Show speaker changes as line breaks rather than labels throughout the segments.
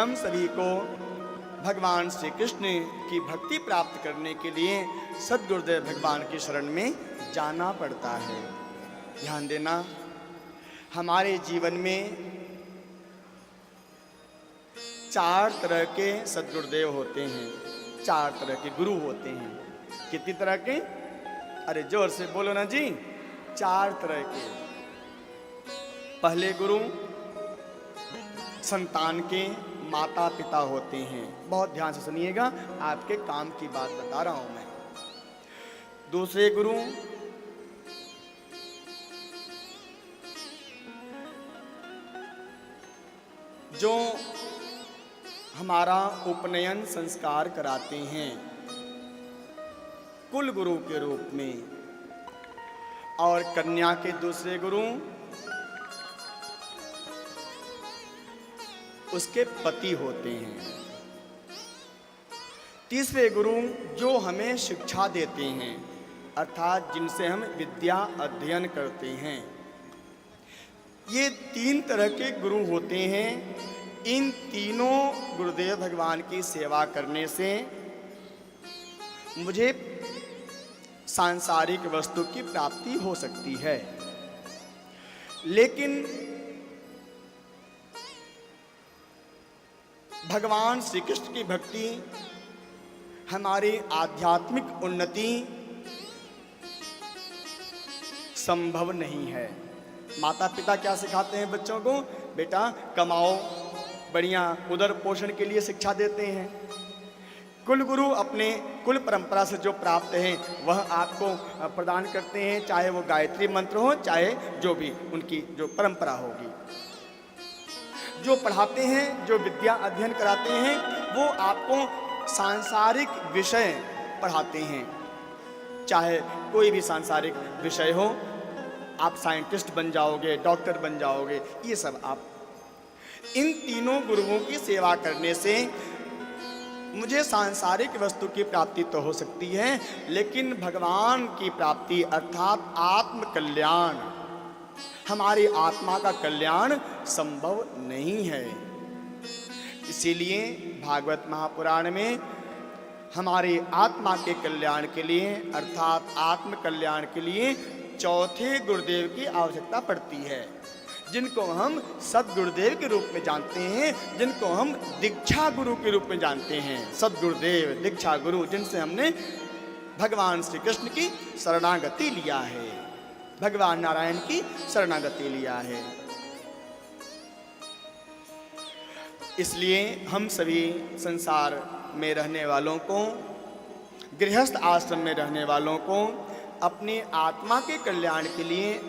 हम सभी को भगवान श्री कृष्ण की भक्ति प्राप्त करने के लिए सद्गुरुदेव भगवान की शरण में जाना पड़ता है। ध्यान देना, हमारे जीवन में 4 तरह के सद्गुरुदेव होते हैं, 4 तरह के गुरु होते हैं। कितनी तरह के? अरे जोर से बोलो ना जी, 4 तरह के। पहले गुरु संतान के माता पिता होते हैं। बहुत ध्यान से सुनिएगा, आपके काम की बात बता रहा हूं मैं। दूसरे गुरु जो हमारा उपनयन संस्कार कराते हैं, कुल गुरु के रूप में। और कन्या के दूसरे गुरु उसके पति होते हैं। तीसरे गुरु जो हमें शिक्षा देते हैं, अर्थात जिनसे हम विद्या अध्ययन करते हैं। ये 3 तरह के गुरु होते हैं। इन तीनों गुरुदेव भगवान की सेवा करने से मुझे सांसारिक वस्तु की प्राप्ति हो सकती है, लेकिन भगवान श्री कृष्ण की भक्ति हमारी आध्यात्मिक उन्नति संभव नहीं है। माता पिता क्या सिखाते हैं बच्चों को? बेटा कमाओ, बढ़िया उदर पोषण के लिए शिक्षा देते हैं। कुल गुरु अपने कुल परंपरा से जो प्राप्त है वह आपको प्रदान करते हैं, चाहे वो गायत्री मंत्र हो, चाहे जो भी उनकी जो परंपरा होगी। जो पढ़ाते हैं, जो विद्या अध्ययन कराते हैं, वो आपको सांसारिक विषय पढ़ाते हैं। चाहे कोई भी सांसारिक विषय हो, आप साइंटिस्ट बन जाओगे, डॉक्टर बन जाओगे, ये सब आप। इन तीनों गुरुओं की सेवा करने से मुझे सांसारिक वस्तु की प्राप्ति तो हो सकती है, लेकिन भगवान की प्राप्ति अर्थात आत्म कल्याण, हमारी आत्मा का कल्याण संभव नहीं है। इसीलिए भागवत महापुराण में हमारी आत्मा के कल्याण के लिए अर्थात आत्म कल्याण के लिए चौथे गुरुदेव की आवश्यकता पड़ती है, जिनको हम सद्गुरुदेव के रूप में जानते हैं, जिनको हम दीक्षा गुरु के रूप में जानते हैं। सद्गुरुदेव, दीक्षा गुरु, जिनसे हमने भगवान श्री कृष्ण की शरणागति लिया है, भगवान नारायण की शरणागति लिया है। इसलिए हम सभी संसार में रहने वालों को, गृहस्थ आश्रम में रहने वालों को अपनी आत्मा के कल्याण के लिए,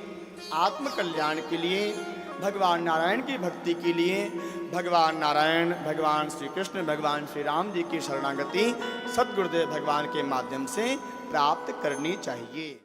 आत्म कल्याण के लिए, भगवान नारायण की भक्ति के लिए भगवान नारायण, भगवान श्री कृष्ण, भगवान श्री राम जी की शरणागति सद्गुरुदेव भगवान के माध्यम से प्राप्त करनी चाहिए।